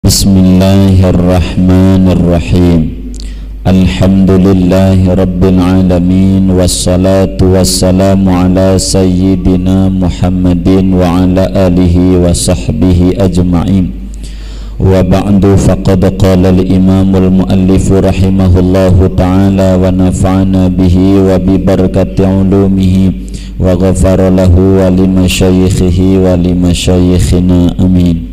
Bismillahirrahmanirrahim. Alhamdulillahi rabbil alamin, wassalatu wassalamu ala sayyidina Muhammadin wa ala alihi wa sahbihi ajma'in. Wa ba'du, faqad qala al-imamul muallifu rahimahullahu ta'ala wa nafa'ana bihi wa bi barakati ulumihi wa ghafara lahu wa lima syaikhihi wa lima syaikhina, amin.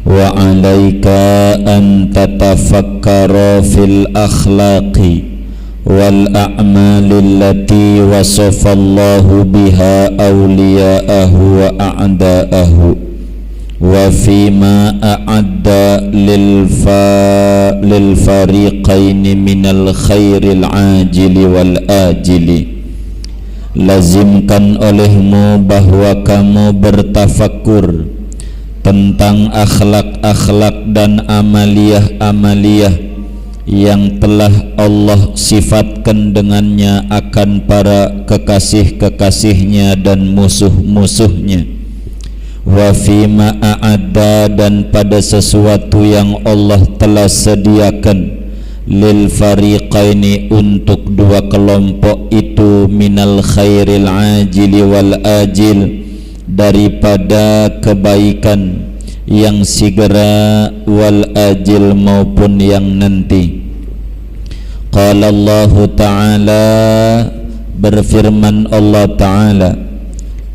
Wa alaika an tatafakkara fil akhlaqi wal a'mali allati wasafallahu biha awliya'ahu wa a'da'ahu wa fima a'adda lil fariqaini minal khairil ajili wal ajili. Lazimkan olehmu bahwa kamu bertafakkur tentang akhlak-akhlak dan amaliyah-amaliyah yang telah Allah sifatkan dengannya akan para kekasih-kekasihnya dan musuh-musuhnya. Wa fima a'adda, dan pada sesuatu yang Allah telah sediakan lil fariqaini, untuk dua kelompok itu, minal khairil ajili wal ajil, daripada kebaikan yang segera, wal ajil maupun yang nanti. Qala Allah Ta'ala, berfirman Allah Ta'ala,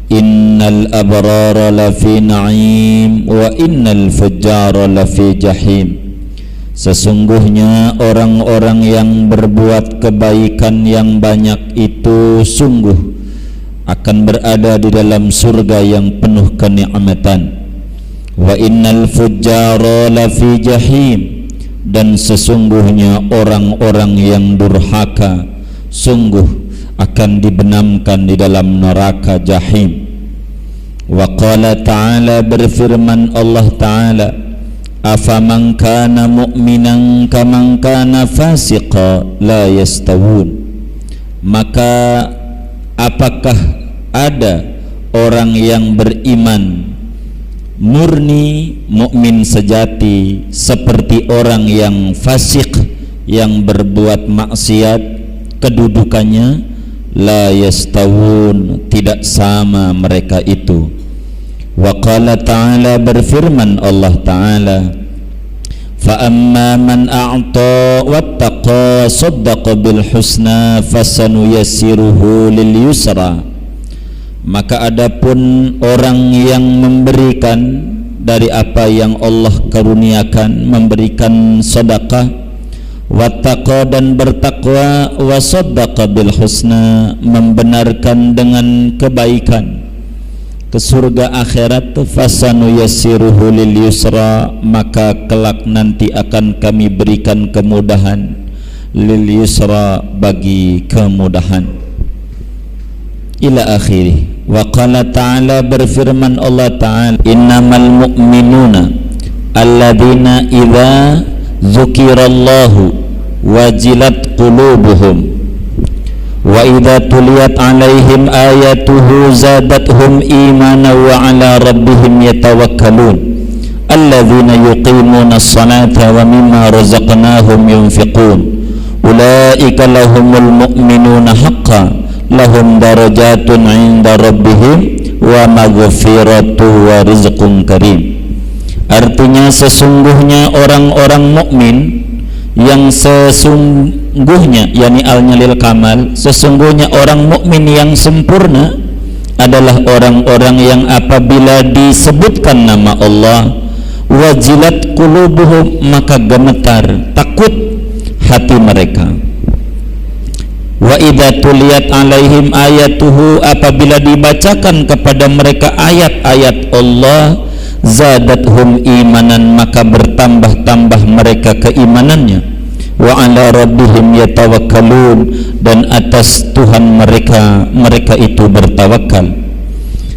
innal abrara lafi na'im wa innal fujjara lafi jahim. Sesungguhnya orang-orang yang berbuat kebaikan yang banyak itu sungguh akan berada di dalam surga yang penuh kenikmatan. Wa innal fujjara lafi jahim, dan sesungguhnya orang-orang yang durhaka sungguh akan dibenamkan di dalam neraka jahim. Wa qala ta'ala, berfirman Allah Ta'ala, afaman kana mu'minan kaman kana fasiqa la yastawun. Maka apakah ada orang yang beriman murni, mukmin sejati, seperti orang yang fasik, yang berbuat maksiat? Kedudukannya la yastawun, tidak sama mereka itu. Wa qala ta'ala, berfirman Allah Ta'ala, fa amma man a'ta wattaqa saddaqa bil husna fasanuyassiruhu lil yusra. Maka adapun orang yang memberikan dari apa yang Allah karuniakan, memberikan sedekah, wattaqa, dan bertakwa, wa saddaqa bil husna, membenarkan dengan kebaikan, ke surga akhirat, fasanuyassiruhu lil yusra, maka kelak nanti akan kami berikan kemudahan, lil yusra, bagi kemudahan, ila akhirih. Wa qala ta'ala, berfirman Allah Ta'ala, innamal mu'minuna alladzina idza dzukirallahu wajilat qulubuhum wa idza tuliyat alaihim ayatuhu zadatuhum imana wa ala rabbihim yatawakkalun alladzina yuqimuna as-salata wa mimma razaqnahum yunfiqun ulaika lahumul mu'minuna haqqan lahum darajatun 'inda rabbihim wa maghfiratu wa rizqun karim. Artinya, sesungguhnya orang-orang mukmin yang sesungguhnya, yakni al-nya lil kamal, sesungguhnya orang mukmin yang sempurna adalah orang-orang yang apabila disebutkan nama Allah, wajilat qulubuhum, maka gemetar, takut hati mereka. Wa idza tuliyat alaihim ayatuhu, apabila dibacakan kepada mereka ayat-ayat Allah, zadathum imanan, maka bertambah-tambah mereka keimanannya. Wa ala rabbihim yatawakkalun, dan atas Tuhan mereka itu bertawakal.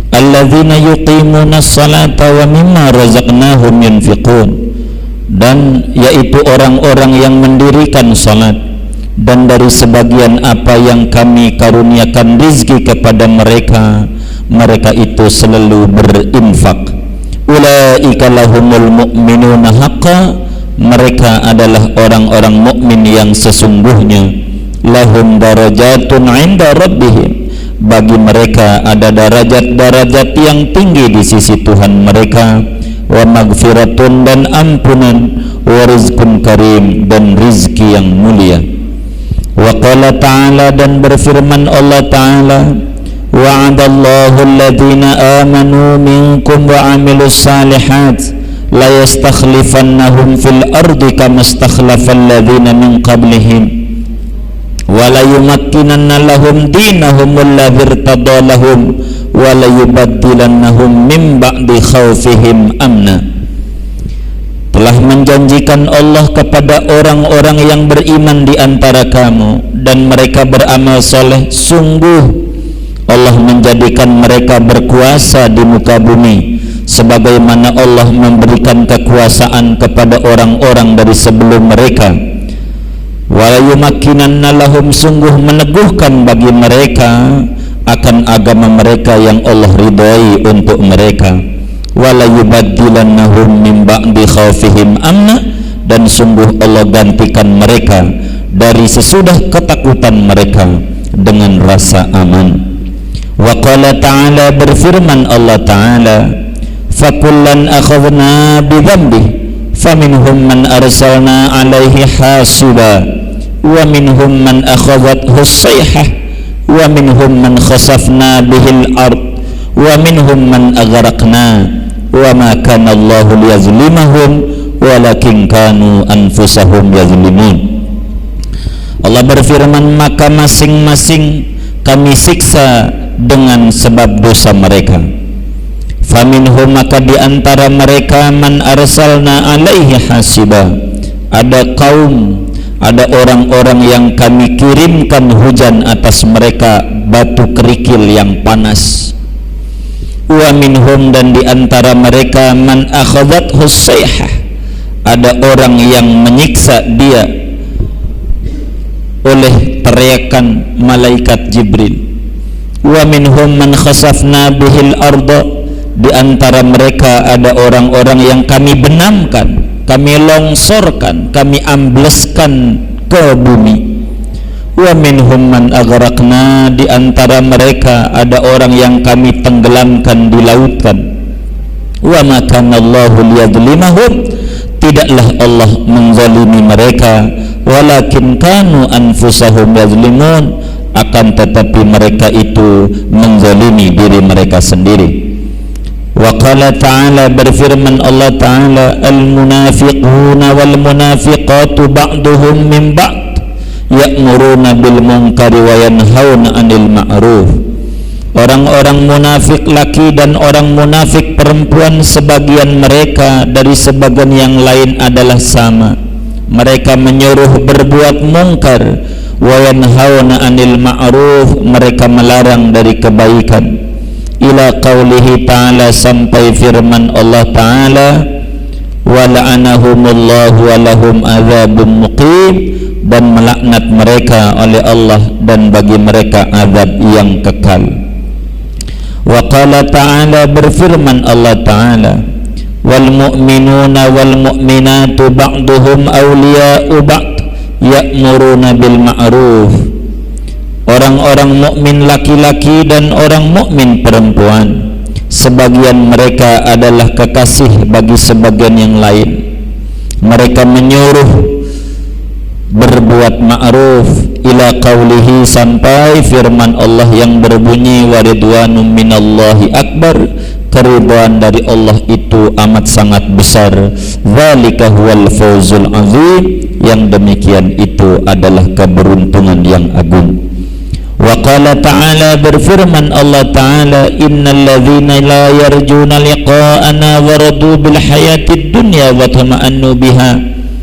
Alladzina yuqimuna as-salata wa mimma razaqnahum yunfiqun, dan yaitu orang-orang yang mendirikan salat, dan dari sebagian apa yang kami karuniakan rizki kepada mereka, mereka itu selalu berinfak. ulaika lahumul mu'minuna haqqan, mereka adalah orang-orang mukmin yang sesungguhnya. Lahum darajatun 'inda rabbihim, bagi mereka ada darajat-darajat yang tinggi di sisi Tuhan mereka. Wa maghfiratun, dan ampunan. Wa rizqun karim, dan rizki yang mulia. Wa qala ta'ala, dan berfirman Allah Ta'ala, wa'adallahu alladhina amanu minkum wa amilus salihat la yastakhlifannahum fil ardi kama istakhlafal ladzina min qablihim wa la yumakkinanna lahum dinahum alladzi irtada lahum wa la yubaddilannahum min ba'di khawfihim amna. Telah menjanjikan Allah kepada orang-orang yang beriman di antara kamu dan mereka beramal soleh, sungguh Allah menjadikan mereka berkuasa di muka bumi sebagaimana Allah memberikan kekuasaan kepada orang-orang dari sebelum mereka. Wa yumakkinanna lahum, sungguh meneguhkan bagi mereka akan agama mereka yang Allah ridhai untuk mereka. Wa la yubaddilannahum min ba'di khaufihim amna, dan sungguh Allah gantikan mereka dari sesudah ketakutan mereka dengan rasa aman. Wa qala ta'ala, berfirman Allah Ta'ala, fakullan akhadna bidhanbihi faminhum man arsalna alaihi hasiba wa minhum man akhadhathu as-sayhah wa minhum man khasafna bihil ard wa minhum man aghraqna wa ma kana Allahu liyazlimahum walakin kanu anfusahum yazlimun. Allah berfirman, maka masing-masing kami siksa dengan sebab dosa mereka. Faminhum, maka di antara mereka, man arsalna alaihi hasiba, ada kaum, ada orang-orang yang kami kirimkan hujan atas mereka batu kerikil yang panas. Wa minhum, dan di antara mereka, man akhadhathu as-sayhah, ada orang yang menyiksa dia oleh teriakan malaikat Jibril. Wa minhum man khasafna bihil arda, di antara mereka ada orang-orang yang kami benamkan, kami longsorkan, kami ambleskan ke bumi. Wa minhum man aghraqna, di antara mereka ada orang yang kami tenggelamkan di lautan. Wa ma kana Allahu liyadhlimahum, tidaklah Allah menzalimi mereka, walakin kanu anfusahum yazlimun, akan tetapi mereka itu menzalimi diri mereka sendiri. Wa qala ta'ala, berfirman Allah Ta'ala, al-munafiquna wal munafiqatu ba'duhum min ba'd ya'muruna bil munkari wa yanhauna 'anil ma'ruf. Orang-orang munafik laki dan orang munafik perempuan, sebagian mereka dari sebagian yang lain adalah sama. Mereka menyuruh berbuat mungkar, wa yanhauna 'anil ma'ruf, mereka melarang dari kebaikan. Ila qaulihi ta'ala, sampai firman Allah Ta'ala, wa la'anahumullahu wa lahum adzabun muqim, dan melaknat mereka oleh Allah dan bagi mereka azab yang kekal. Wa qala ta'ala, berfirman Allah Ta'ala, wal mu'minuna wal mu'minatu ba'duhum awliya'u ba'd ya'muruna bil ma'ruf. Orang-orang mukmin laki-laki dan orang mukmin perempuan, sebagian mereka adalah kekasih bagi sebagian yang lain. Mereka menyuruh berbuat ma'ruf, ila qaulihi, sampai firman Allah yang berbunyi, wa ridwanum minallahi akbar, keridhaan dari Allah itu amat sangat besar. Dzalika huwal fawzul azim, yang demikian itu adalah keberuntungan yang agung. Wa qala ta'ala, berfirman Allah Ta'ala, innal ladzina la yarjuna liqa'ana wa radu bil hayatid dunya wa tama'annu biha,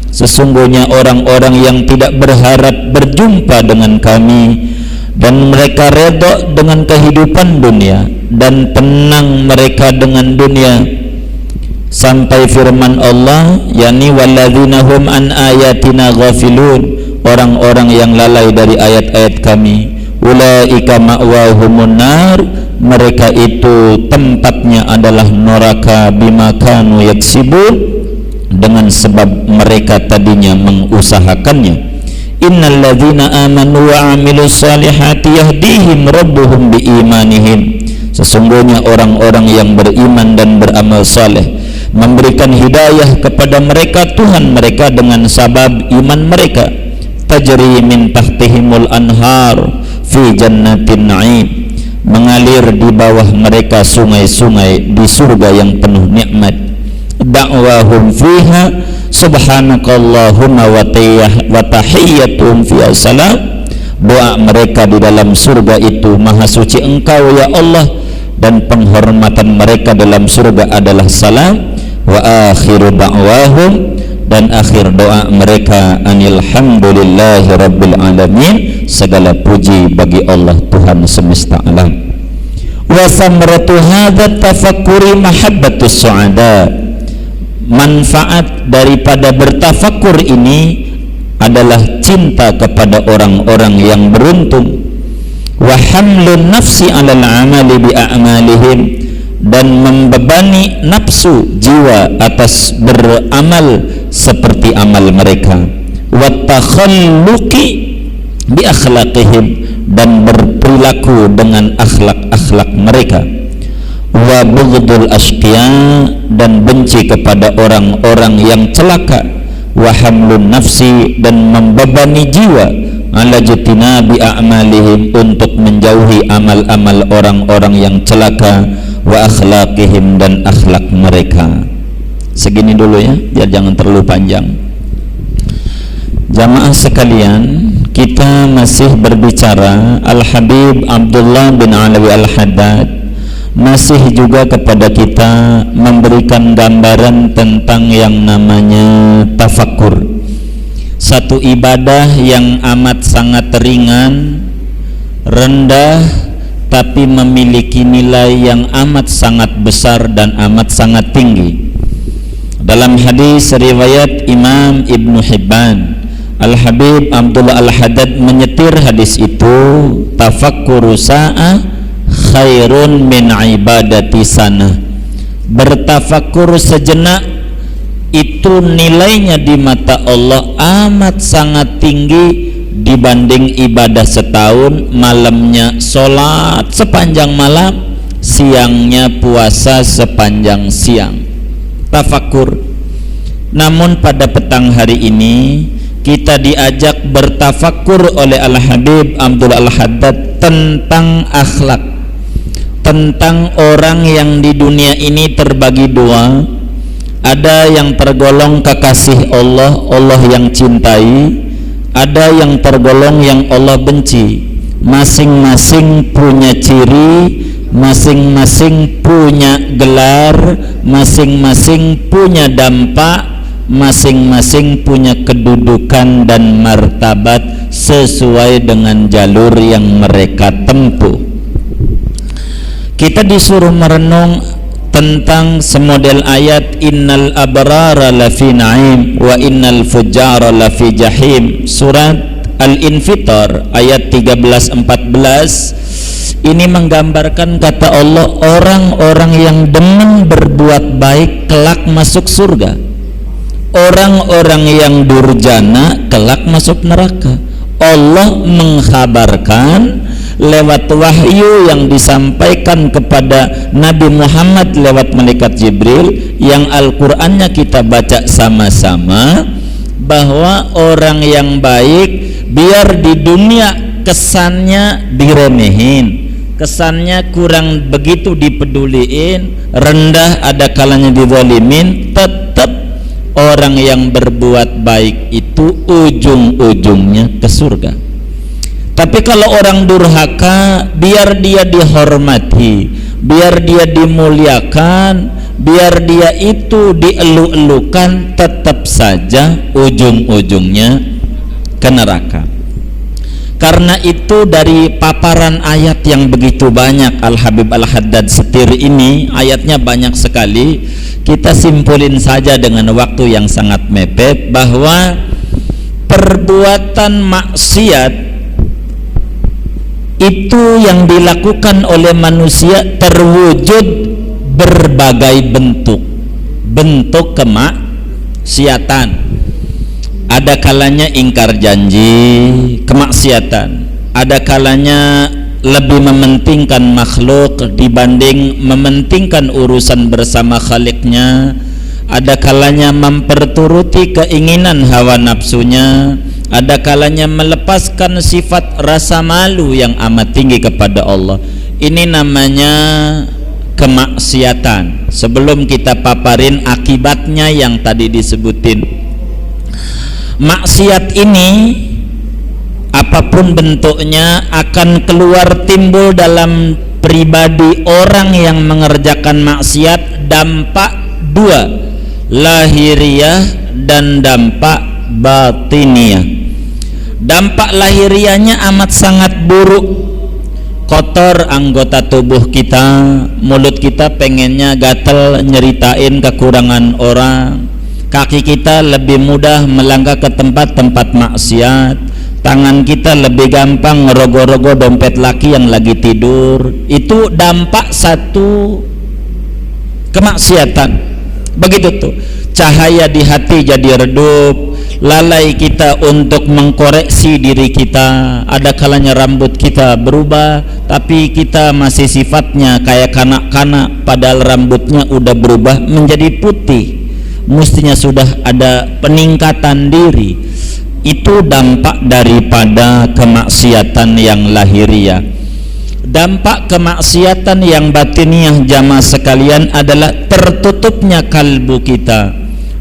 sesungguhnya orang-orang yang tidak berharap berjumpa dengan kami dan mereka redha dengan kehidupan dunia dan tenang mereka dengan dunia, sampai firman Allah, yakni walladzina hum an ayatina ghafilun, orang-orang yang lalai dari ayat-ayat kami, ulaika ma'wahumun nar, mereka itu tempatnya adalah neraka bima kanu yaksibun, dengan sebab mereka tadinya mengusahakannya. Innal ladzina amanu wa amilus salihati yahdihim rabbuhum biimanihim, sesungguhnya orang-orang yang beriman dan beramal saleh memberikan hidayah kepada mereka Tuhan mereka dengan sabab iman mereka. Tajri min tahtihimul anhar fi jannatin na'im, mengalir di bawah mereka sungai-sungai di surga yang penuh nikmat. Da'wahum fiha subhanakallahumma wa tahiyyatuhum fiha salam, doa mereka di dalam surga itu, maha suci engkau ya Allah, dan penghormatan mereka dalam surga adalah salam. Wa akhiru da'wahum, dan akhir doa mereka anilhamdulillahi rabbil alamin, segala puji bagi Allah Tuhan semesta alam. Wa samratu hadza tafakkuri mahabbatus su'ada, manfaat daripada bertafakkur ini adalah cinta kepada orang-orang yang beruntung. Wa hamlun nafsi 'alal 'amali bi a'malihim, dan membebani nafsu jiwa atas beramal seperti amal mereka. Wa takhalluqi bi akhlaqihim, dan berperilaku dengan akhlak-akhlak mereka. Wa bughdul asqiya, dan benci kepada orang-orang yang celaka. Wa hamlun nafsi, dan membebani jiwa ala jitinabi a'malihim, untuk menjauhi amal-amal orang-orang yang celaka. Wa akhlaqihim, dan akhlak mereka. Segini dulu ya, biar jangan terlalu panjang. Jamaah sekalian, kita masih berbicara Al-Habib Abdullah bin Alawi Al-Haddad masih juga kepada kita memberikan gambaran tentang yang namanya tafakkur, satu ibadah yang amat sangat ringan, rendah, tapi memiliki nilai yang amat sangat besar dan amat sangat tinggi. Dalam hadis riwayat Imam Ibnu Hibban, Al-Habib Abdullah Al-Haddad menyetir hadis itu, tafakkuru sa'ah khairun min ibadati sana. Bertafakkur sejenak itu nilainya di mata Allah amat sangat tinggi dibanding ibadah setahun, malamnya sholat sepanjang malam, siangnya puasa sepanjang siang. Tafakkur. Namun pada petang hari ini kita diajak bertafakkur oleh Al-Habib Abdullah Al-Haddad tentang akhlak, tentang orang yang di dunia ini terbagi dua. Ada yang tergolong kekasih Allah, Allah yang cintai, ada yang tergolong yang Allah benci. Masing-masing punya ciri, masing-masing punya gelar, masing-masing punya dampak, masing-masing punya kedudukan dan martabat sesuai dengan jalur yang mereka tempuh. Kita disuruh merenung tentang semodel ayat innal abrara lafi na'im wa innal fujjara lafi jahim, surat Al-Infitar ayat 13-14. Ini menggambarkan kata Allah, orang-orang yang demen berbuat baik kelak masuk surga, orang-orang yang durjana kelak masuk neraka. Allah mengkhabarkan lewat wahyu yang disampaikan kepada Nabi Muhammad lewat malaikat Jibril, yang Al-Qur'annya kita baca sama-sama, bahwa orang yang baik biar di dunia kesannya diremehin, kesannya kurang begitu dipeduliin, rendah, ada kalanya dizalimin, tetap orang yang berbuat baik itu ujung-ujungnya ke surga. Tapi kalau orang durhaka, biar dia dihormati, biar dia dimuliakan, biar dia itu dielu-elukan, tetap saja ujung-ujungnya ke neraka. Karena itu dari paparan ayat yang begitu banyak Al-Habib Al-Haddad setir ini, ayatnya banyak sekali, kita simpulin saja dengan waktu yang sangat mepet bahwa perbuatan maksiat itu yang dilakukan oleh manusia terwujud berbagai bentuk kemaksiatan. Ada kalanya ingkar janji, kemaksiatan. Ada kalanya lebih mementingkan makhluk dibanding mementingkan urusan bersama Khaliknya. Ada kalanya memperturuti keinginan hawa nafsunya. Ada kalanya melepaskan sifat rasa malu yang amat tinggi kepada Allah. Ini namanya kemaksiatan. Sebelum kita paparin akibatnya yang tadi disebutin, maksiat ini apapun bentuknya akan keluar timbul dalam pribadi orang yang mengerjakan maksiat dampak dua, lahiriah dan dampak batiniah. Dampak lahiriahnya amat sangat buruk, kotor anggota tubuh kita, mulut kita pengennya gatel nyeritain kekurangan orang, kaki kita lebih mudah melangkah ke tempat-tempat maksiat, tangan kita lebih gampang ngerogoh-rogoh dompet laki yang lagi tidur. Itu dampak satu kemaksiatan. Begitu tuh, cahaya di hati jadi redup, lalai kita untuk mengkoreksi diri kita. Ada kalanya rambut kita berubah, tapi kita masih sifatnya kayak kanak-kanak, padahal rambutnya udah berubah menjadi putih. Mestinya sudah ada peningkatan diri. Itu dampak daripada kemaksiatan yang lahiriah. Dampak kemaksiatan yang batiniah jamaah sekalian adalah tertutupnya kalbu kita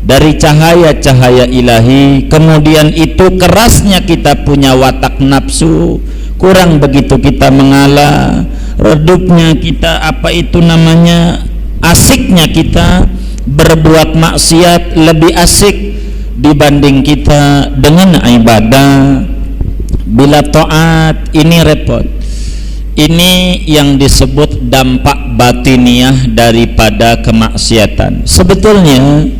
dari cahaya-cahaya ilahi. Kemudian itu kerasnya kita punya watak nafsu, kurang begitu kita mengalah, redupnya kita asiknya kita berbuat maksiat lebih asik dibanding kita dengan ibadah. Bila taat ini repot. Ini yang disebut dampak batiniah daripada kemaksiatan. Sebetulnya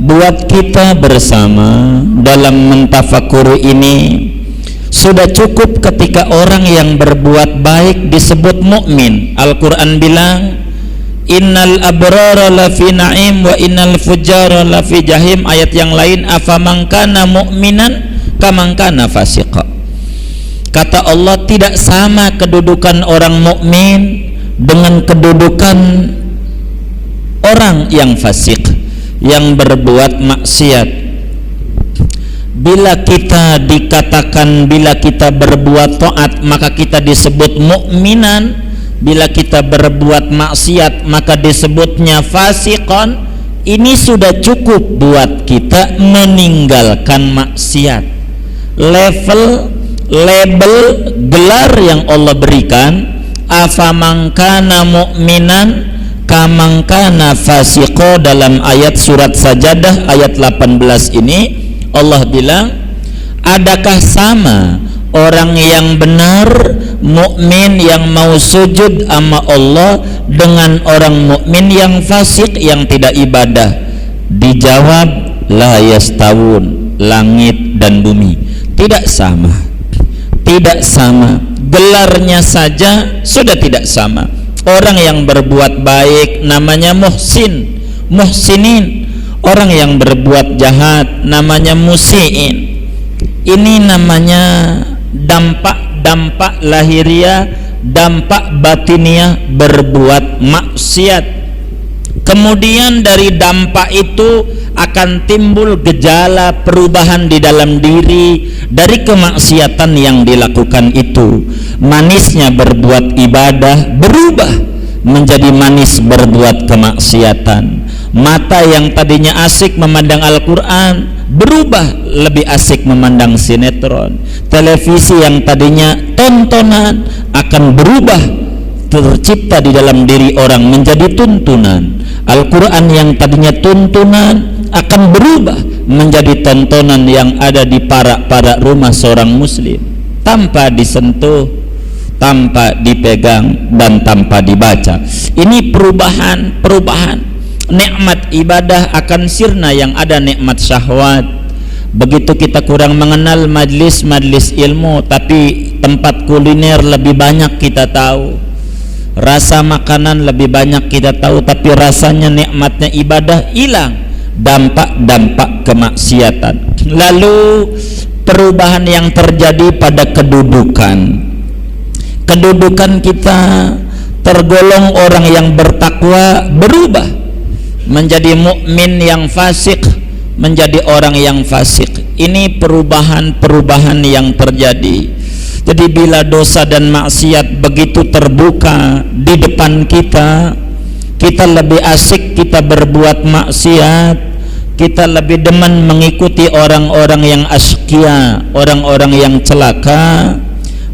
buat kita bersama dalam mentafakuri ini sudah cukup ketika orang yang berbuat baik disebut mukmin. Al-Quran bilang innal abrara lafi na'im wa innal fujjara lafi jahim. Ayat yang lain afaman kana mu'minan kaman kana fasiqa. Kata Allah, tidak sama kedudukan orang mukmin dengan kedudukan orang yang fasik, yang berbuat maksiat. Bila kita berbuat taat maka kita disebut mukminan. Bila kita berbuat maksiat maka disebutnya fasiqon. Ini sudah cukup buat kita meninggalkan maksiat. Label gelar yang Allah berikan, afaman kana mu'minan kaman kana fasiqo, dalam ayat surat Sajadah ayat 18 ini Allah bilang, adakah sama orang yang benar mukmin yang mau sujud sama Allah dengan orang mukmin yang fasik yang tidak ibadah? Dijawab, la yastawun, langit dan bumi tidak sama. Tidak sama, gelarnya saja sudah tidak sama. Orang yang berbuat baik namanya muhsinin. Orang yang berbuat jahat namanya musiin. Ini namanya dampak lahiriah, dampak batiniah berbuat maksiat. Kemudian dari dampak itu akan timbul gejala perubahan di dalam diri dari kemaksiatan yang dilakukan itu. Manisnya berbuat ibadah berubah menjadi manis berbuat kemaksiatan. Mata yang tadinya asik memandang Al-Quran berubah lebih asik memandang sinetron. Televisi yang tadinya tontonan akan berubah, tercipta di dalam diri orang menjadi tuntunan. Al-Quran yang tadinya tuntunan akan berubah menjadi tontonan yang ada di parak-parak rumah seorang muslim, tanpa disentuh, tanpa dipegang, dan tanpa dibaca. Ini perubahan. Nikmat ibadah akan sirna yang ada nikmat syahwat. Begitu kita kurang mengenal majlis ilmu, tapi tempat kuliner lebih banyak kita tahu, rasa makanan lebih banyak kita tahu, tapi rasanya nikmatnya ibadah hilang, dampak-dampak kemaksiatan. Lalu perubahan yang terjadi pada kedudukan kita tergolong orang yang bertakwa berubah menjadi mukmin yang fasik, menjadi orang yang fasik. Ini perubahan yang terjadi. Jadi bila dosa dan maksiat begitu terbuka di depan kita, kita lebih asik kita berbuat maksiat, kita lebih demen mengikuti orang-orang yang askia, orang-orang yang celaka,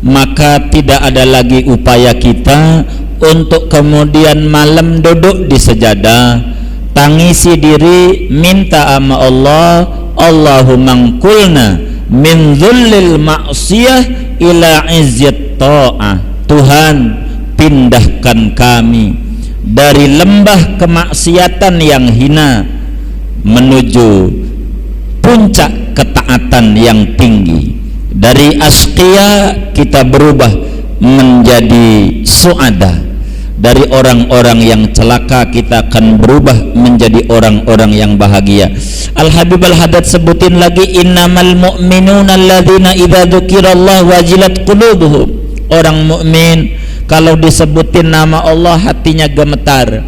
maka tidak ada lagi upaya kita untuk kemudian malam duduk di sejadah, tangisi diri, minta sama Allah, Allahumma qulna min dhullil ma'siyah ila izzat ta'ah. Tuhan, pindahkan kami dari lembah kemaksiatan yang hina menuju puncak ketaatan yang tinggi. Dari asqiya kita berubah menjadi suada. Dari orang-orang yang celaka kita akan berubah menjadi orang-orang yang bahagia. Al-Habib Al-Haddad sebutin lagi, innamal mu'minuna alladzina idza dzukirallahu wajilat qulubuhum. Orang mukmin kalau disebutin nama Allah hatinya gemetar.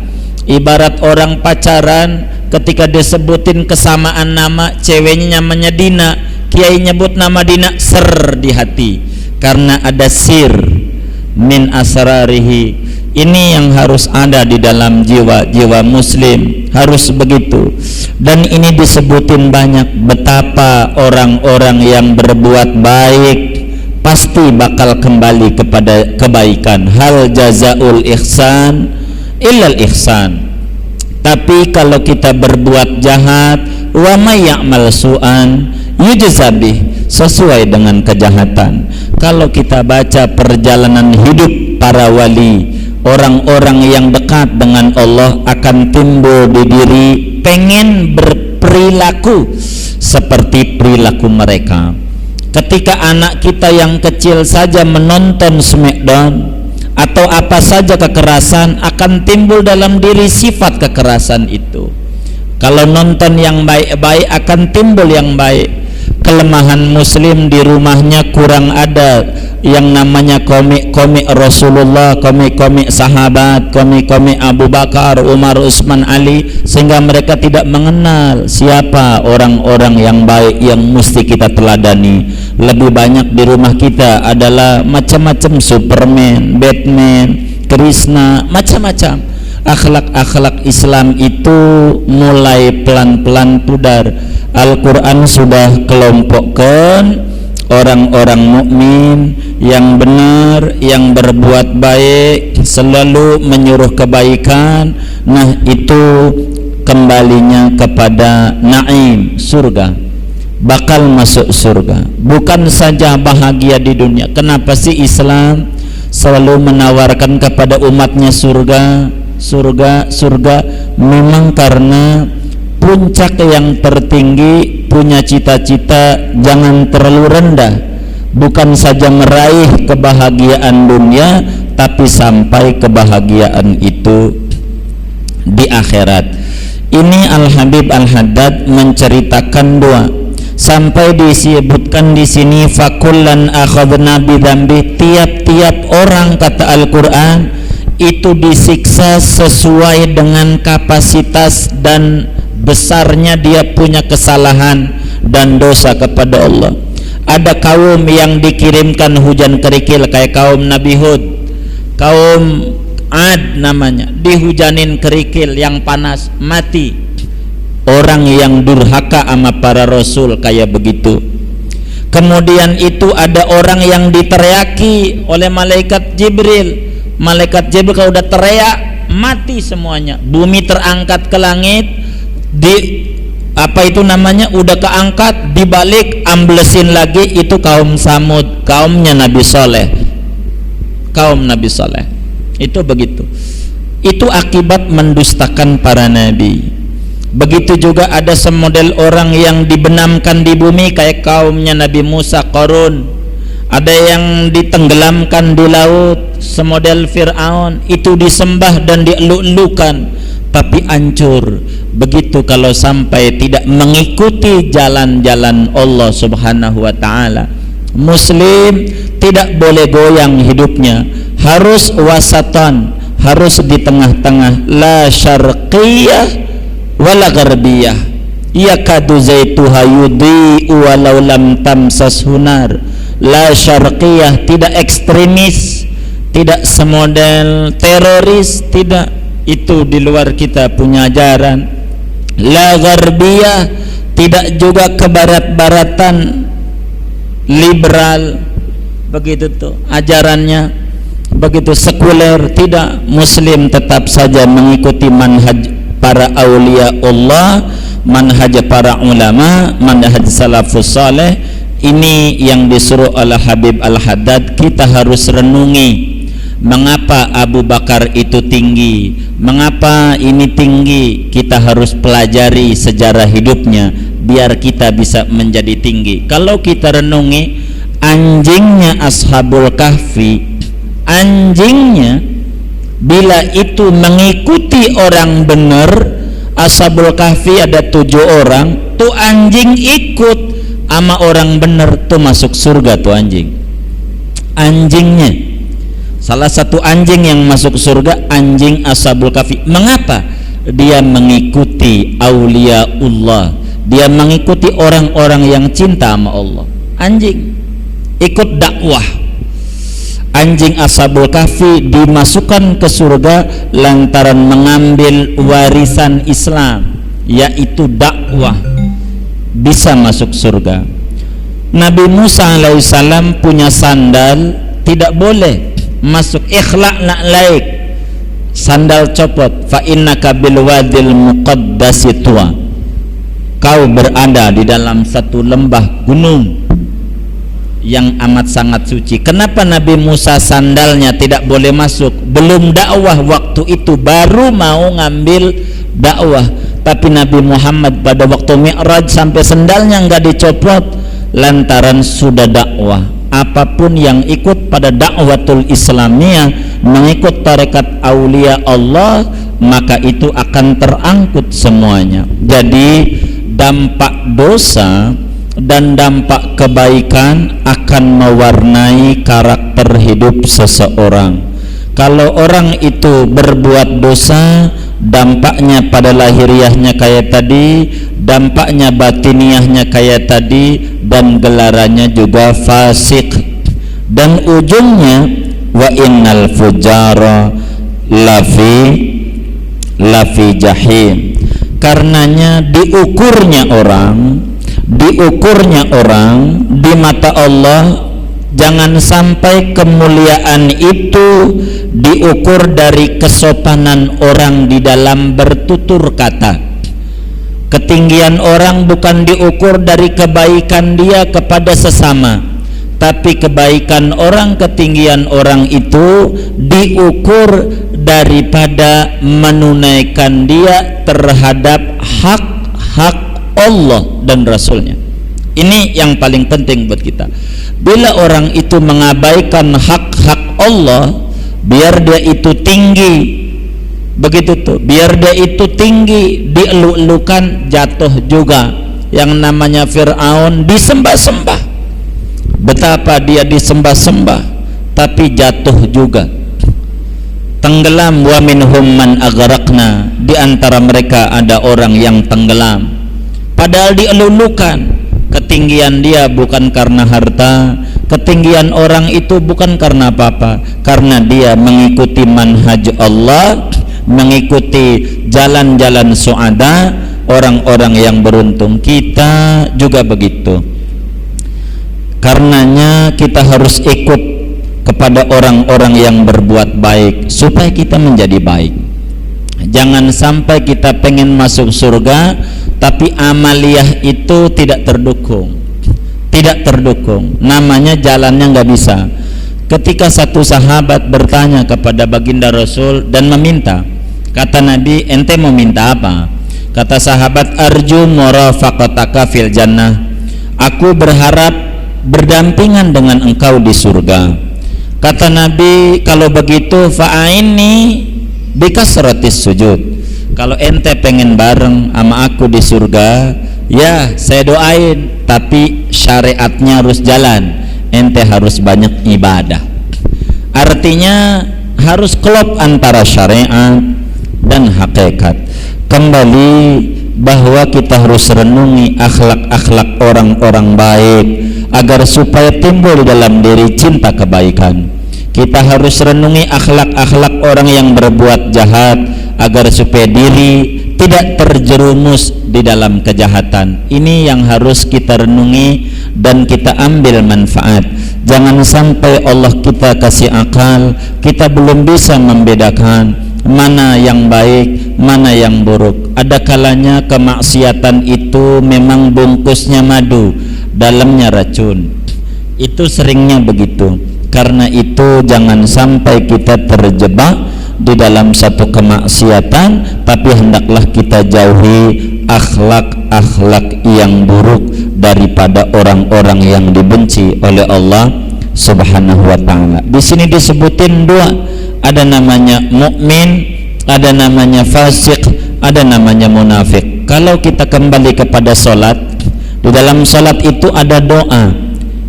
Ibarat orang pacaran ketika disebutin kesamaan nama, ceweknya namanya Dina, kiai nyebut nama Dina, ser di hati karena ada sir min asrarihi. Ini yang harus ada di dalam jiwa muslim, harus begitu. Dan ini disebutin banyak, betapa orang-orang yang berbuat baik pasti bakal kembali kepada kebaikan. Hal jazaul ihsan illal ihsan. Tapi kalau kita berbuat jahat, wa may ya'mal su'an yujzabih, sesuai dengan kejahatan. Kalau kita baca perjalanan hidup para wali, orang-orang yang dekat dengan Allah, akan timbul di diri pengen berperilaku seperti perilaku mereka. Ketika anak kita yang kecil saja menonton Smackdown atau apa saja kekerasan, akan timbul dalam diri sifat kekerasan itu. Kalau nonton yang baik-baik, akan timbul yang baik. Kelemahan muslim di rumahnya kurang ada yang namanya komik-komik Rasulullah, komik-komik sahabat, komik-komik Abu Bakar, Umar, Utsman, Ali, sehingga mereka tidak mengenal siapa orang-orang yang baik yang mesti kita teladani. Lebih banyak di rumah kita adalah macam-macam Superman, Batman, Krishna, macam-macam. Akhlak-akhlak Islam itu mulai pelan-pelan pudar. Al-Quran sudah kelompokkan orang-orang mukmin yang benar, yang berbuat baik, selalu menyuruh kebaikan. Nah, itu kembalinya kepada naim, surga, bakal masuk surga. Bukan saja bahagia di dunia. Kenapa sih Islam selalu menawarkan kepada umatnya surga? Surga memang karena puncak yang tertinggi, punya cita-cita jangan terlalu rendah, bukan saja meraih kebahagiaan dunia, tapi sampai kebahagiaan itu di akhirat. Ini Al-Habib Al-Haddad menceritakan dua, sampai disebutkan di sini fakullan akhadna bidzambi, tiap-tiap orang, kata Al-Quran, itu disiksa sesuai dengan kapasitas dan besarnya dia punya kesalahan dan dosa kepada Allah. Ada kaum yang dikirimkan hujan kerikil kayak kaum Nabi Hud, kaum Ad namanya, dihujanin kerikil yang panas, mati. Orang yang durhaka sama para rasul kayak begitu. Kemudian itu ada orang yang diteriaki oleh malaikat Jibril. Malaikat Jibril kalau udah teriak mati semuanya. Bumi terangkat ke langit, udah keangkat, dibalik amblesin lagi. Itu kaum Samud, kaumnya Nabi Saleh. Kaum Nabi Saleh itu begitu. Itu akibat mendustakan para nabi. Begitu juga ada semodel orang yang dibenamkan di bumi kayak kaumnya Nabi Musa, Qarun. ada yang ditenggelamkan di laut semodel Fir'aun, itu disembah dan dieluk-elukan tapi hancur. Begitu kalau sampai tidak mengikuti jalan-jalan Allah Subhanahu wa taala. Muslim tidak boleh goyang hidupnya, harus wasatan, harus di tengah-tengah, la syarqiyah wala gharbiyah, yakadu zaituha yudhi'u walau lam tamsas hunar. La syarqiyah, tidak ekstremis, tidak semodel teroris, tidak, itu di luar kita punya ajaran. La gharbiyah, tidak juga kebarat-baratan liberal, begitu tuh ajarannya, begitu sekuler, tidak. Muslim tetap saja mengikuti manhaj para aulia Allah, manhaj para ulama, manhaj salafus saleh. Ini yang disuruh oleh Habib Al-Haddad. Kita harus renungi mengapa Abu Bakar itu tinggi, mengapa ini tinggi. Kita harus pelajari sejarah hidupnya biar kita bisa menjadi tinggi. Kalau kita renungi anjingnya Ashabul Kahfi, anjingnya bila itu mengikuti orang benar, Ashabul Kahfi ada 7 orang, tuh anjing ikut ama orang benar, tuh masuk surga tuh anjing. Anjingnya, salah satu anjing yang masuk surga anjing Ashabul Kahfi. Mengapa? Dia mengikuti auliaullah, dia mengikuti orang-orang yang cinta sama Allah. Anjing ikut dakwah. Anjing Ashabul Kahfi dimasukkan ke surga lantaran mengambil warisan Islam, yaitu dakwah, bisa masuk surga. Nabi Musa alaihissalam punya sandal, tidak boleh masuk, ikhlaq na'laik, sandal copot. Fa innaka bil wadil muqaddasi tuwa, kau berada di dalam satu lembah gunung yang amat sangat suci. Kenapa Nabi Musa sandalnya tidak boleh masuk? Belum dakwah waktu itu, baru mau ngambil dakwah. Tapi Nabi Muhammad pada waktu Mi'raj sampai sandalnya nggak dicopot lantaran sudah dakwah. Apapun yang ikut pada dakwatul Islamiyah, mengikut tarekat aulia Allah, maka itu akan terangkut semuanya. Jadi dampak dosa dan dampak kebaikan akan mewarnai karakter hidup seseorang. Kalau orang itu berbuat dosa, dampaknya pada lahiriahnya kayak tadi, dampaknya batiniahnya kayak tadi, dan gelarannya juga fasik. Dan ujungnya wa innal fujara lafi jahim. Karenanya diukurnya orang di mata Allah, jangan sampai kemuliaan itu diukur dari kesopanan orang di dalam bertutur kata. Ketinggian orang bukan diukur dari kebaikan dia kepada sesama, tapi kebaikan orang, ketinggian orang itu diukur daripada menunaikan dia terhadap hak-hak Allah dan Rasulnya. Ini yang paling penting buat kita. Bila orang itu mengabaikan hak-hak Allah, biar dia itu tinggi, begitu tuh, biar dia itu tinggi, dieluk-elukan, jatuh juga. Yang namanya Fir'aun disembah-sembah, betapa dia disembah-sembah, tapi jatuh juga, tenggelam. Wa minhum man aghraqna, di antara mereka ada orang yang tenggelam, padahal dielulukan. Ketinggian dia bukan karena harta, ketinggian orang itu bukan karena apa-apa, karena dia mengikuti manhaj Allah, mengikuti jalan-jalan suada, orang-orang yang beruntung. Kita juga begitu. Karenanya kita harus ikut kepada orang-orang yang berbuat baik supaya kita menjadi baik. Jangan sampai kita pengen masuk surga tapi amaliyah itu tidak terdukung, namanya jalannya nggak bisa. Ketika satu sahabat bertanya kepada baginda Rasul dan meminta, kata Nabi, ente mau minta apa? Kata sahabat, arju murafaqataka fil jannah, aku berharap berdampingan dengan engkau di surga. Kata Nabi, kalau begitu fa'aini bikasratis sujud. Kalau ente pengen bareng sama aku di surga, ya saya doain, tapi syariatnya harus jalan. Ente harus banyak ibadah. Artinya harus klop antara syariat dan hakikat. Kembali bahwa kita harus renungi akhlak-akhlak orang-orang baik agar supaya timbul dalam diri cinta kebaikan. Kita harus renungi akhlak-akhlak orang yang berbuat jahat agar supaya diri tidak terjerumus di dalam kejahatan. Ini yang harus kita renungi dan kita ambil manfaat. Jangan sampai Allah kita kasih akal, kita belum bisa membedakan mana yang baik, mana yang buruk. Ada kalanya kemaksiatan itu memang bungkusnya madu, dalamnya racun. Itu seringnya begitu. Karena itu jangan sampai kita terjebak di dalam satu kemaksiatan, tapi hendaklah kita jauhi akhlak-akhlak yang buruk daripada orang-orang yang dibenci oleh Allah Subhanahu wa taala. Di sini disebutin dua, ada namanya mukmin, ada namanya fasik, ada namanya munafik. Kalau kita kembali kepada salat, di dalam salat itu ada doa,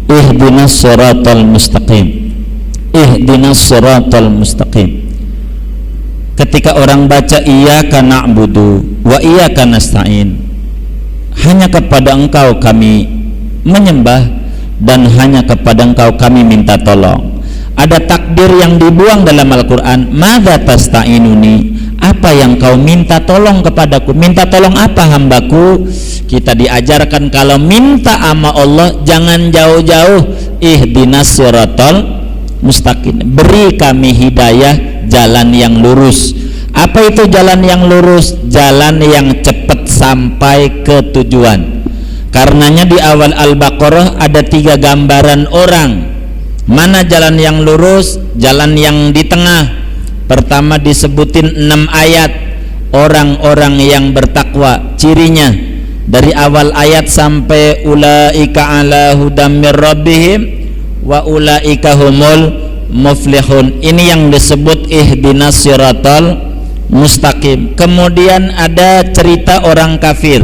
ihdinas siratal mustaqim, ihdinas siratal mustaqim. Ketika orang baca iyyaka na'budu wa iyyaka nasta'in, hanya kepada engkau kami menyembah dan hanya kepada engkau kami minta tolong. Ada takdir yang dibuang dalam Al-Quran, madza tasta'inuni, apa yang kau minta tolong kepadaku? Minta tolong apa hambaku? Kita diajarkan kalau minta sama Allah jangan jauh-jauh, ihdinas siratal mustaqim, beri kami hidayah jalan yang lurus. Apa itu jalan yang lurus? Jalan yang cepat sampai ke tujuan. Karenanya di awal Al-Baqarah ada 3 gambaran orang. Mana jalan yang lurus? Jalan yang di tengah. Pertama disebutin 6 ayat orang-orang yang bertakwa, cirinya dari awal ayat sampai ulaika ala hudam mir rabbihim wa ulaika humul muflihun. Ini yang disebut ihdinas siratal mustaqim. Kemudian ada cerita orang kafir,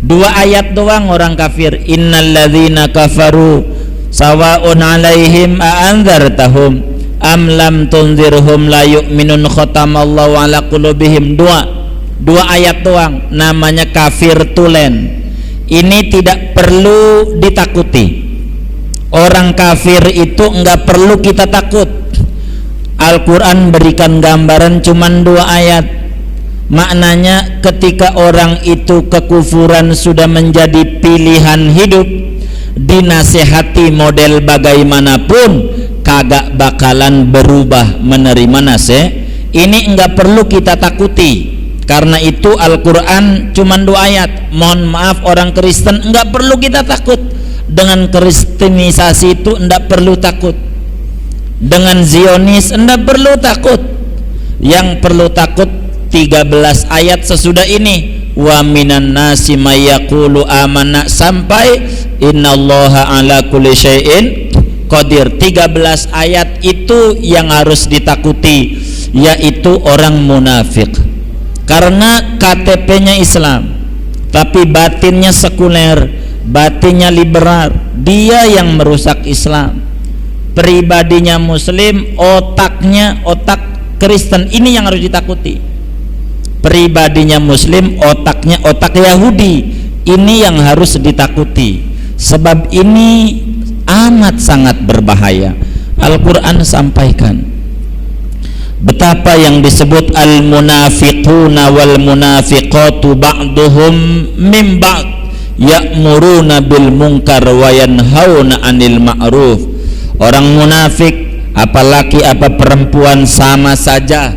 2 ayat doang orang kafir, innalladzina kafaru sawaun alaihim a'anzartahum am lam tunzirhum la yu'minun khatamallahu ala qulubihim. 2 ayat doang, namanya kafir tulen. Ini tidak perlu ditakuti. Orang kafir itu enggak perlu kita takut. Al-Quran berikan gambaran cuman 2 ayat. Maknanya ketika orang itu kekufuran sudah menjadi pilihan hidup, dinasehati model bagaimanapun kagak bakalan berubah menerima nasihat. Ini enggak perlu kita takuti. Karena itu Al-Quran cuman 2 ayat. Mohon maaf orang Kristen, enggak perlu kita takut. Dengan kristenisasi itu enggak perlu takut. Dengan Zionis enggak perlu takut. Yang perlu takut 13 ayat sesudah ini, wa minan nasi may yaqulu amanna sampai innallaha ala kulli syai'in qadir. 13 ayat itu yang harus ditakuti, yaitu orang munafik. Karena KTP-nya Islam tapi batinnya sekuler, batinnya liberal. Dia yang merusak Islam. Pribadinya Muslim, otaknya otak Kristen. Ini yang harus ditakuti. Pribadinya Muslim, otaknya otak Yahudi. Ini yang harus ditakuti. Sebab ini amat sangat berbahaya. Al-Quran sampaikan betapa yang disebut al-munafiquna wal munafiqatu ba'duhum min ba'd ya'muruna bil munkar wa yanhauna 'anil ma'ruf. Orang munafik, apa laki apa perempuan, sama saja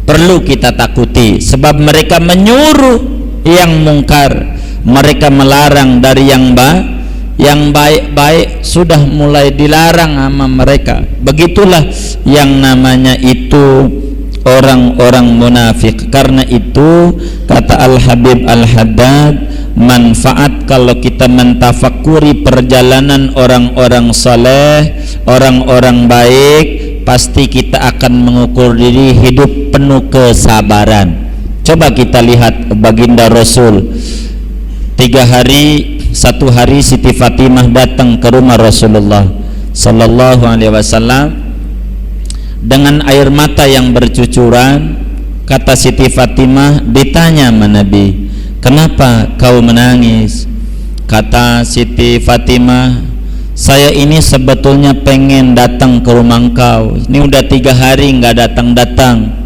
perlu kita takuti. Sebab mereka menyuruh yang mungkar, mereka melarang dari yang baik-baik sudah mulai dilarang sama mereka. Begitulah yang namanya itu orang-orang munafik. Karena itu kata Al-Habib Al-Haddad, manfaat kalau kita mentafakuri perjalanan orang-orang saleh, orang-orang baik, pasti kita akan mengukur diri hidup penuh kesabaran. Coba kita lihat baginda Rasul, 3 hari, 1 hari Siti Fatimah datang ke rumah Rasulullah Sallallahu Alaihi Wasallam dengan air mata yang bercucuran. Kata Siti Fatimah, ditanya sama Nabi, kenapa kau menangis? Kata Siti Fatimah, saya ini sebetulnya pengen datang ke rumah engkau, ini udah 3 hari nggak datang-datang.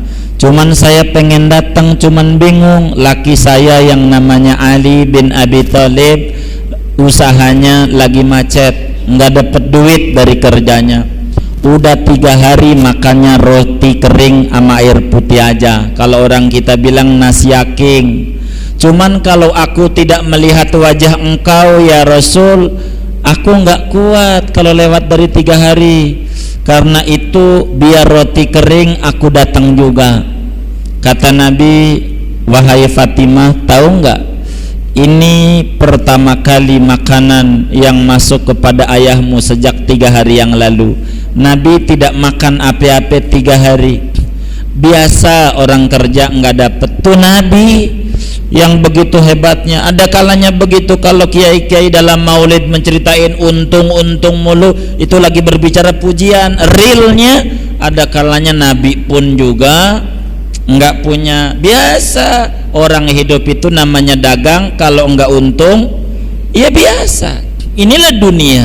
Cuman saya pengen datang, cuman bingung, laki saya yang namanya Ali bin Abi Thalib usahanya lagi macet, nggak dapet duit dari kerjanya. Udah 3 hari makannya roti kering sama air putih aja. Kalau orang kita bilang nasi yaking. Cuman kalau aku tidak melihat wajah engkau ya Rasul, aku nggak kuat kalau lewat dari 3 hari. Karena itu biar roti kering aku datang juga. Kata Nabi, wahai Fatimah, tahu nggak? Ini pertama kali makanan yang masuk kepada ayahmu sejak 3 hari yang lalu. Nabi tidak makan apa-apa 3 hari. Biasa orang kerja nggak dapet. Tuh Nabi yang begitu hebatnya. Ada kalanya begitu kalau kiai-kiai dalam maulid menceritain untung-untung mulu, itu lagi berbicara pujian. Realnya ada kalanya Nabi pun juga nggak punya. Biasa orang hidup itu namanya dagang, kalau nggak untung ya biasa. Inilah dunia.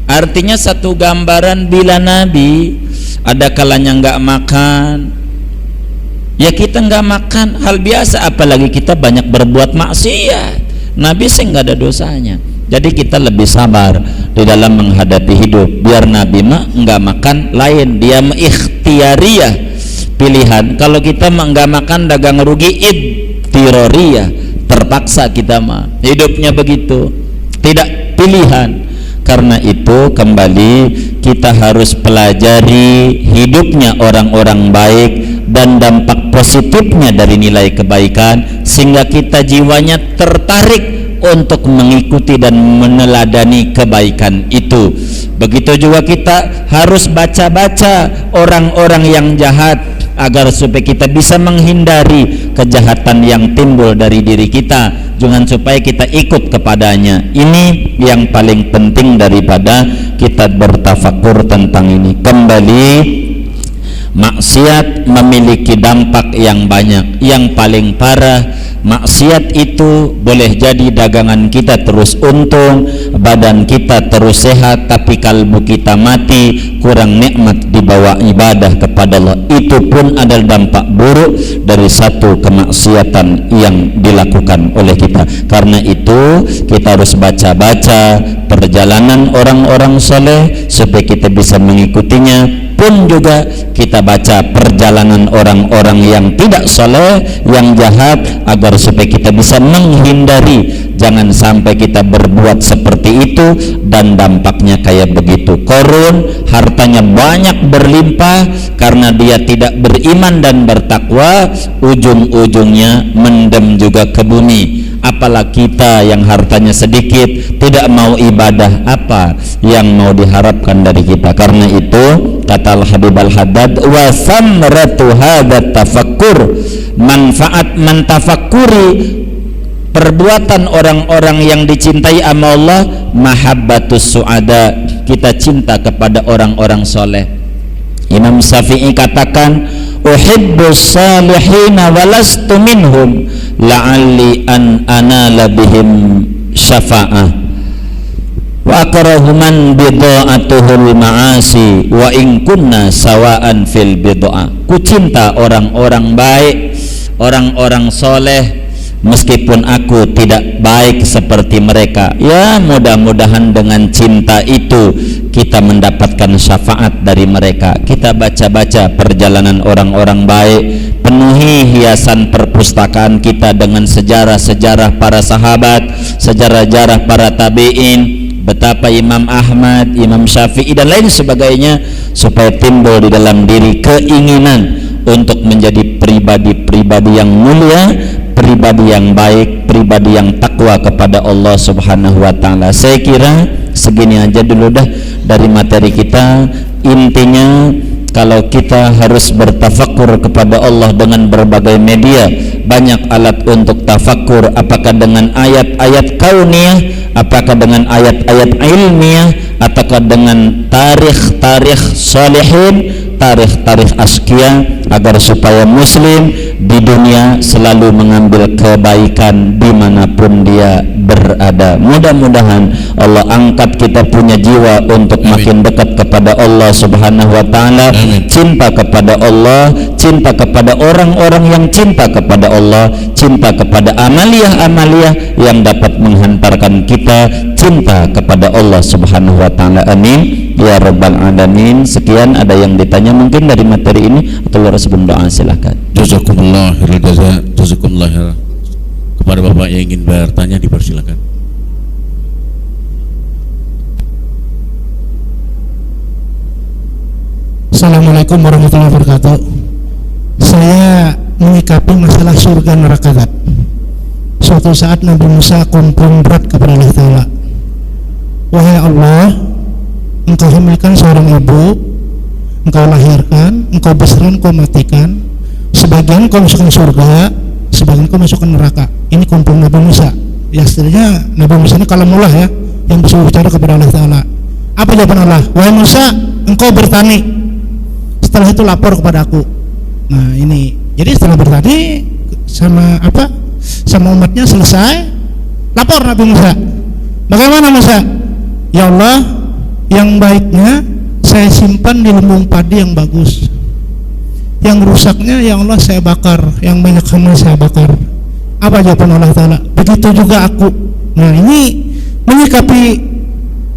Artinya satu gambaran, bila Nabi ada kalanya nggak makan, ya kita nggak makan, hal biasa. Apalagi kita banyak berbuat maksiat. Nabi sih nggak ada dosanya. Jadi kita lebih sabar di dalam menghadapi hidup. Biar Nabi mah nggak makan lain, dia ikhtiariyah, pilihan. Kalau kita mah nggak makan dagang rugi, idtiroriyah, terpaksa kita mah. Hidupnya begitu, tidak pilihan. Karena itu kembali kita harus pelajari hidupnya orang-orang baik dan dampak positifnya dari nilai kebaikan, sehingga kita jiwanya tertarik untuk mengikuti dan meneladani kebaikan itu. Begitu juga kita harus baca-baca orang-orang yang jahat, agar supaya kita bisa menghindari kejahatan yang timbul dari diri kita, jangan supaya kita ikut kepadanya. Ini yang paling penting daripada kita bertafakur tentang ini. Kembali, maksiat memiliki dampak yang banyak. Yang paling parah, maksiat itu boleh jadi dagangan kita terus untung, badan kita terus sehat, tapi kalbu kita mati, kurang nikmat dibawa ibadah kepada Allah. Itu pun adalah dampak buruk dari satu kemaksiatan yang dilakukan oleh kita. Karena itu kita harus baca-baca perjalanan orang-orang soleh supaya kita bisa mengikutinya. Pun juga kita baca perjalanan orang-orang yang tidak saleh, yang jahat, agar supaya kita bisa menghindari, jangan sampai kita berbuat seperti itu dan dampaknya kayak begitu. Korun hartanya banyak berlimpah karena dia tidak beriman dan bertakwa, ujung-ujungnya mendem juga ke bumi. Apalagi kita yang hartanya sedikit, tidak mau ibadah, apa yang mau diharapkan dari kita? Karena itu kata Al-Habib Al-Haddad, wa samratu hadat tafakkur, manfaat mentafakuri perbuatan orang-orang yang dicintai sama Allah, mahabbatus su'ada, kita cinta kepada orang-orang soleh. Imam Syafi'i katakan, uhibbus salihina walastu minhum la'alli an anala bihim syafa'ah wa akrahu man bida'atuhul ma'asi wa in kunna sawa'an fil bid'ah. Ku cinta orang-orang baik, orang-orang soleh, meskipun aku tidak baik seperti mereka. Ya, mudah-mudahan dengan cinta itu kita mendapatkan syafaat dari mereka. Kita baca-baca perjalanan orang-orang baik, penuhi hiasan perpustakaan kita dengan sejarah-sejarah para sahabat, sejarah-sejarah para tabi'in, betapa Imam Ahmad, Imam Syafi'i dan lain sebagainya, supaya timbul di dalam diri keinginan untuk menjadi pribadi-pribadi yang mulia, pribadi yang baik, pribadi yang takwa kepada Allah Subhanahu wa taala. Saya kira segini aja dulu dah dari materi kita. Intinya kalau kita harus bertafakur kepada Allah dengan berbagai media, banyak alat untuk tafakur, apakah dengan ayat-ayat kauniyah, apakah dengan ayat-ayat ilmiah, ataukah dengan tarikh-tarikh salihin, tarikh-tarikh askia, agar supaya muslim di dunia selalu mengambil kebaikan dimanapun dia berada. Mudah-mudahan Allah angkat kita punya jiwa untuk makin dekat kepada Allah Subhanahu wa taala, cinta kepada Allah, cinta kepada orang-orang yang cinta kepada Allah, cinta kepada amaliyah-amaliyah yang dapat menghantarkan kita cinta kepada Allah Subhanahu wa taala. Amin ya rabbal alamin. Sekian, ada yang ditanya mungkin dari materi ini atau luar sebelum doa, silakan. Jazakumullah khairan jaza. Jazakumullah khairan. Kepada Bapak yang ingin bertanya dipersilakan. Assalamualaikum warahmatullahi wabarakatuh. Saya menyikapi masalah surga neraka. Suatu saat Nabi Musa konfirm berat kepada Allah Ta'ala. Wahai Allah, Engkau hamilkan seorang ibu, Engkau lahirkan, Engkau besarkan, Engkau matikan. Sebagian Engkau masukkan surga, sebagian Engkau masukkan neraka. Ini konfirm Nabi Musa. Ya setidaknya Nabi Musa ini kalamullah ya, yang bisa bicara kepada Allah Ta'ala. Apa jawaban Allah? Wahai Musa, Engkau bertani, setelah itu lapor kepada aku. Nah ini, jadi setelah bertani sama umatnya selesai, lapor Nabi Musa. Bagaimana Musa? Ya Allah, yang baiknya saya simpan di lumbung padi yang bagus, yang rusaknya ya Allah saya bakar, yang banyak hama saya bakar. Apa jawaban Allah Ta'ala? Begitu juga aku. Nah ini menyikapi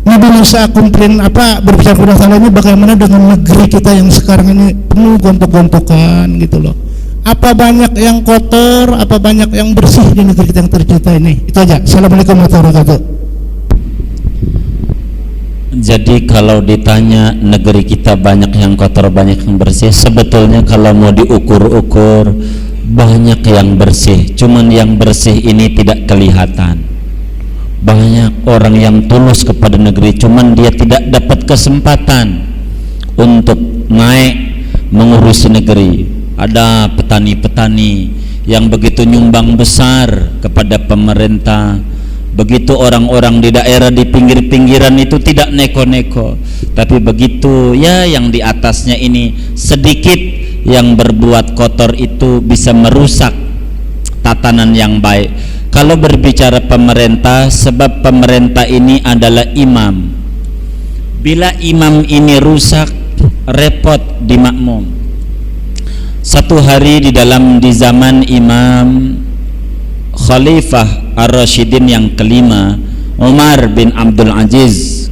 Nabi Musa komplain berbicara kepada Allah Ta'ala ini, bagaimana dengan negeri kita yang sekarang ini penuh gontok-gontokan gitu loh. Apa banyak yang kotor, apa banyak yang bersih di negeri kita yang tercinta ini. Itu aja. Assalamualaikum warahmatullahi wabarakatuh. Jadi kalau ditanya negeri kita banyak yang kotor, banyak yang bersih, sebetulnya kalau mau diukur-ukur banyak yang bersih, cuman yang bersih ini tidak kelihatan. Banyak orang yang tulus kepada negeri, cuman dia tidak dapat kesempatan untuk naik mengurusi negeri. Ada petani-petani yang begitu nyumbang besar kepada pemerintah. Begitu orang-orang di daerah di pinggir-pinggiran itu tidak neko-neko, tapi begitu ya yang di atasnya ini sedikit yang berbuat kotor itu bisa merusak tatanan yang baik. Kalau berbicara pemerintah, sebab pemerintah ini adalah imam. Bila imam ini rusak, repot di makmum. Satu hari di zaman Imam Khalifah Ar-Rasyidin yang kelima, Umar bin Abdul Aziz.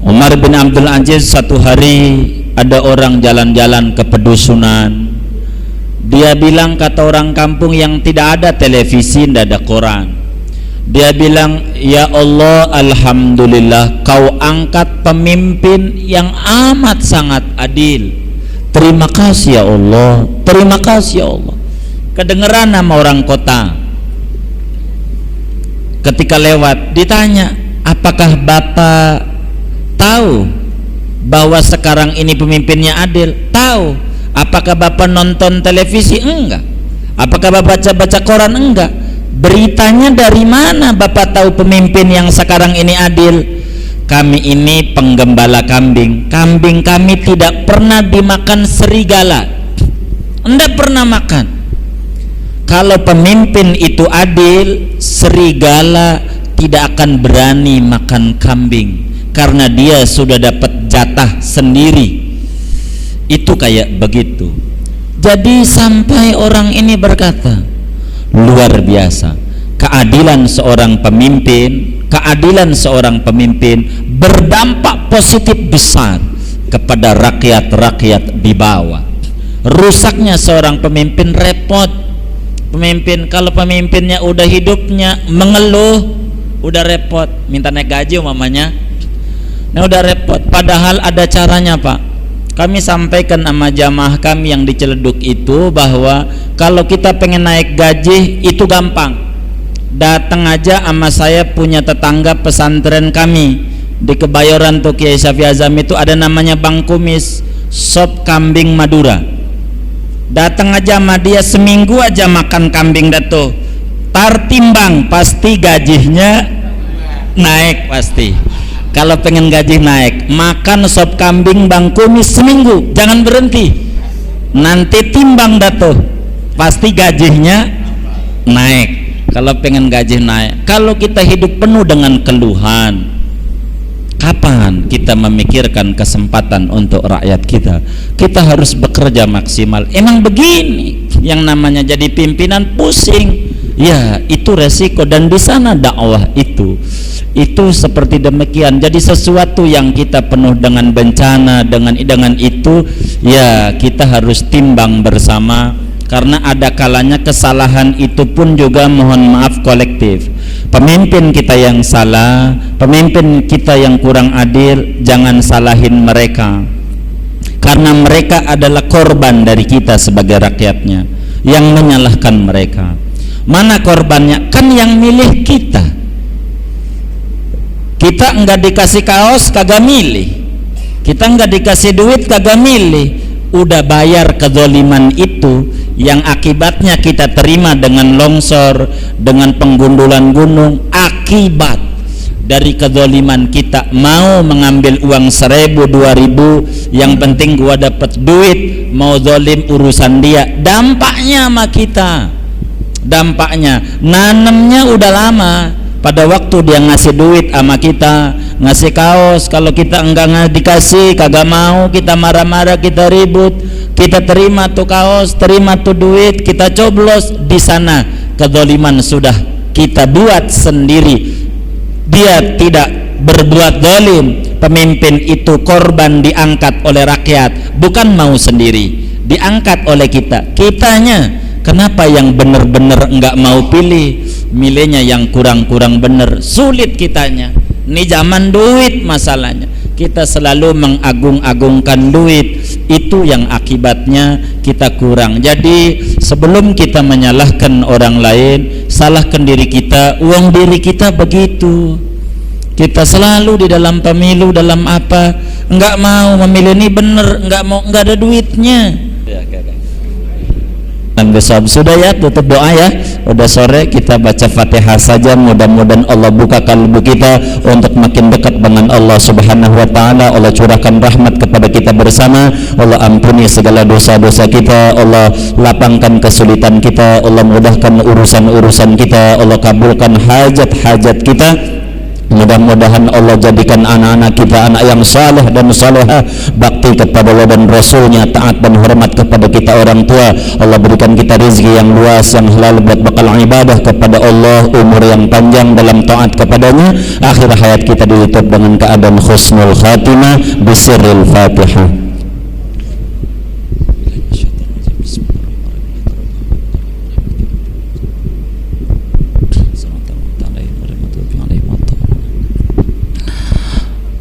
Umar bin Abdul Aziz satu hari ada orang jalan-jalan ke pedusunan. Dia bilang, kata orang kampung yang tidak ada televisi, tidak ada koran, dia bilang, ya Allah, alhamdulillah kau angkat pemimpin yang amat sangat adil. Terima kasih ya Allah, terima kasih ya Allah. Kedengeran nama orang kota. Ketika lewat ditanya, apakah Bapak tahu bahwa sekarang ini pemimpinnya adil? Tahu. Apakah Bapak nonton televisi? Enggak. Apakah Bapak baca koran? Enggak. Beritanya dari mana Bapak tahu pemimpin yang sekarang ini adil? Kami ini penggembala kambing. Kambing kami tidak pernah dimakan serigala. Tidak pernah makan. Kalau pemimpin itu adil, serigala tidak akan berani makan kambing, karena dia sudah dapat jatah sendiri. Itu kayak begitu. Jadi sampai orang ini berkata, luar biasa, keadilan seorang pemimpin berdampak positif besar kepada rakyat-rakyat di bawah. Rusaknya seorang pemimpin repot. Kalau pemimpinnya udah hidupnya mengeluh, udah repot, minta naik gaji umpamanya. Nah udah repot, padahal ada caranya Pak. Kami sampaikan sama jamaah kami yang di Ciledug itu bahwa kalau kita pengen naik gaji itu gampang. Datang aja sama saya punya tetangga pesantren kami di Kebayoran tuh Kiai Syafi Azam itu ada namanya Bang Kumis, sop kambing Madura. Datang aja sama dia seminggu aja makan kambing datu. Tartimbang pasti gajinya naik pasti. Kalau pengen gaji naik, makan sop kambing Bang Kumis seminggu, jangan berhenti. Nanti timbang datu, pasti gajinya naik. Kalau pengen gaji naik, kalau kita hidup penuh dengan keluhan, kapan kita memikirkan kesempatan untuk rakyat kita? Kita harus bekerja maksimal. Emang begini, yang namanya jadi pimpinan pusing. Ya, itu resiko dan di sana dakwah itu seperti demikian. Jadi sesuatu yang kita penuh dengan bencana, dengan itu ya kita harus timbang bersama, karena ada kalanya kesalahan itu pun juga mohon maaf kolektif. Pemimpin kita yang salah, pemimpin kita yang kurang adil, jangan salahin mereka, karena mereka adalah korban dari kita sebagai rakyatnya. Yang menyalahkan mereka, mana korbannya? Kan yang milih kita. Kita enggak dikasih kaos kagak milih, kita enggak dikasih duit kagak milih, udah bayar kezaliman itu yang akibatnya kita terima dengan longsor, dengan penggundulan gunung. Akibat dari kezaliman kita, mau mengambil uang 1.000 2.000, yang penting gua dapat duit, mau zalim urusan dia. Dampaknya sama kita, dampaknya nanemnya udah lama. Pada waktu dia ngasih duit sama kita, ngasih kaos, kalau kita enggak dikasih, kagak mau, kita marah-marah, kita ribut, kita terima tuh kaos, terima tuh duit, kita coblos. Di sana kezaliman sudah kita buat sendiri. Dia tidak berbuat zalim, pemimpin itu korban diangkat oleh rakyat, bukan mau sendiri, diangkat oleh kita. Kitanya kenapa yang benar-benar enggak mau pilih, milihnya yang kurang-kurang benar, sulit kitanya. Ini zaman duit masalahnya, kita selalu mengagung-agungkan duit, itu yang akibatnya kita kurang. Jadi sebelum kita menyalahkan orang lain, salahkan diri kita. Uang diri kita begitu, kita selalu di dalam pemilu, dalam apa, enggak mau memilih ini benar, enggak ada duitnya. Besok sudah ya, tutup doa ya. Udah sore, kita baca Fatihah saja. Mudah-mudahan Allah buka kalbu kita untuk makin dekat dengan Allah Subhanahu wa taala. Allah curahkan rahmat kepada kita bersama. Allah ampuni segala dosa-dosa kita. Allah lapangkan kesulitan kita. Allah mudahkan urusan-urusan kita. Allah kabulkan hajat-hajat kita. Mudah-mudahan Allah jadikan anak-anak kita anak yang saleh dan salehah, bakti kepada Allah dan Rasulnya, taat dan hormat kepada kita orang tua. Allah berikan kita rezeki yang luas, yang halal buat bakal ibadah kepada Allah, umur yang panjang dalam taat kepadanya. Akhir hayat kita ditutup dengan keadaan husnul khatimah. Bisirril Fatihah.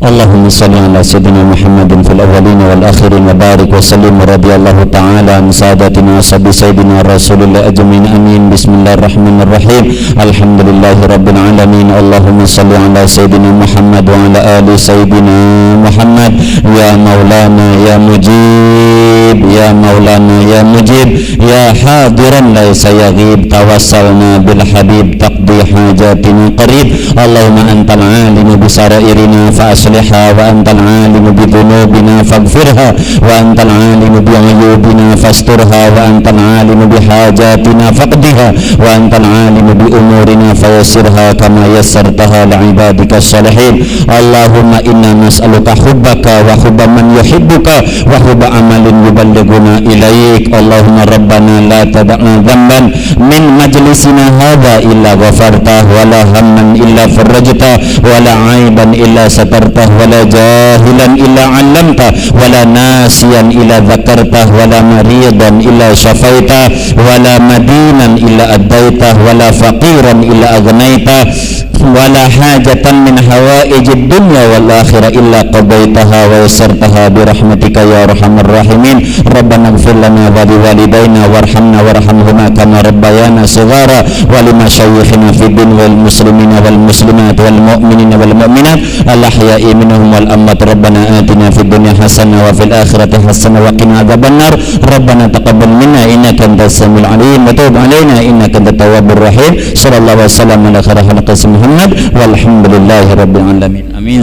Allahumma salli ala sayyidina Muhammadin fil awwalin wal akhirin wa barik wa sallim radhiyallahu ta'ala an sadatina sabi sayyidina Rasulillah ajmain amin. Bismillahirrahmanirrahim. Alhamdulillahi rabbil alamin. Allahumma salli ala sayyidina Muhammad wa ala ali sayyidina Muhammad. Ya maulana ya mujib, ya maulana ya mujib, ya hadiran laysa yaghib, tawassalna bil habib taqdi hajatina qarib. Allahumma antal alimu bisarairina fa wa antal alimu bidhunubina faghfirha wa antal alimu bi'uyubina fasturha wa antal alimu bihajatina faqdiha wa antal alimu bi umurina fayassirha kama yassartaha li'ibadika salihin. Allahumma inna nas'aluka hubbaka wa hubba man yuhibbuka wa hubba amalin yuballighuna ilaik. Allahumma rabbana la tada'na dhanban min majlisina hadha illa ghafartah wa la hamman illa farajtah wa la aiban illa satartah wala jahilan illa 'allamta wala nasiyan illa dzakarta wala maridan illa syafaita wala madinan illa addaita wala faqiran illa aghnaita wala hajatan min hawaijid dunya wal akhirah illa qadaitaha wa yassartaha bi rahmatika ya arhamar rahimin. Rabbana ighfir lana wa li walidayna warhamna warhamhuma kama rabbayana shighara wa li masyayikhina fid din wal muslimina wal muslimat wal mu'minina wal mu'minat al ahya'i minhum wal amwat. Rabbana atina fid dunya hasanah wa fil akhirati hasanah wa qina adzabannar. Rabbana taqabbal minna innaka antas samiul alim wa tub alaina innaka antat tawwabur rahim. Sallallahu alaihi wasallam ala khairil khalqi Muhammad walhamdulillahi rabbil alamin. Amin.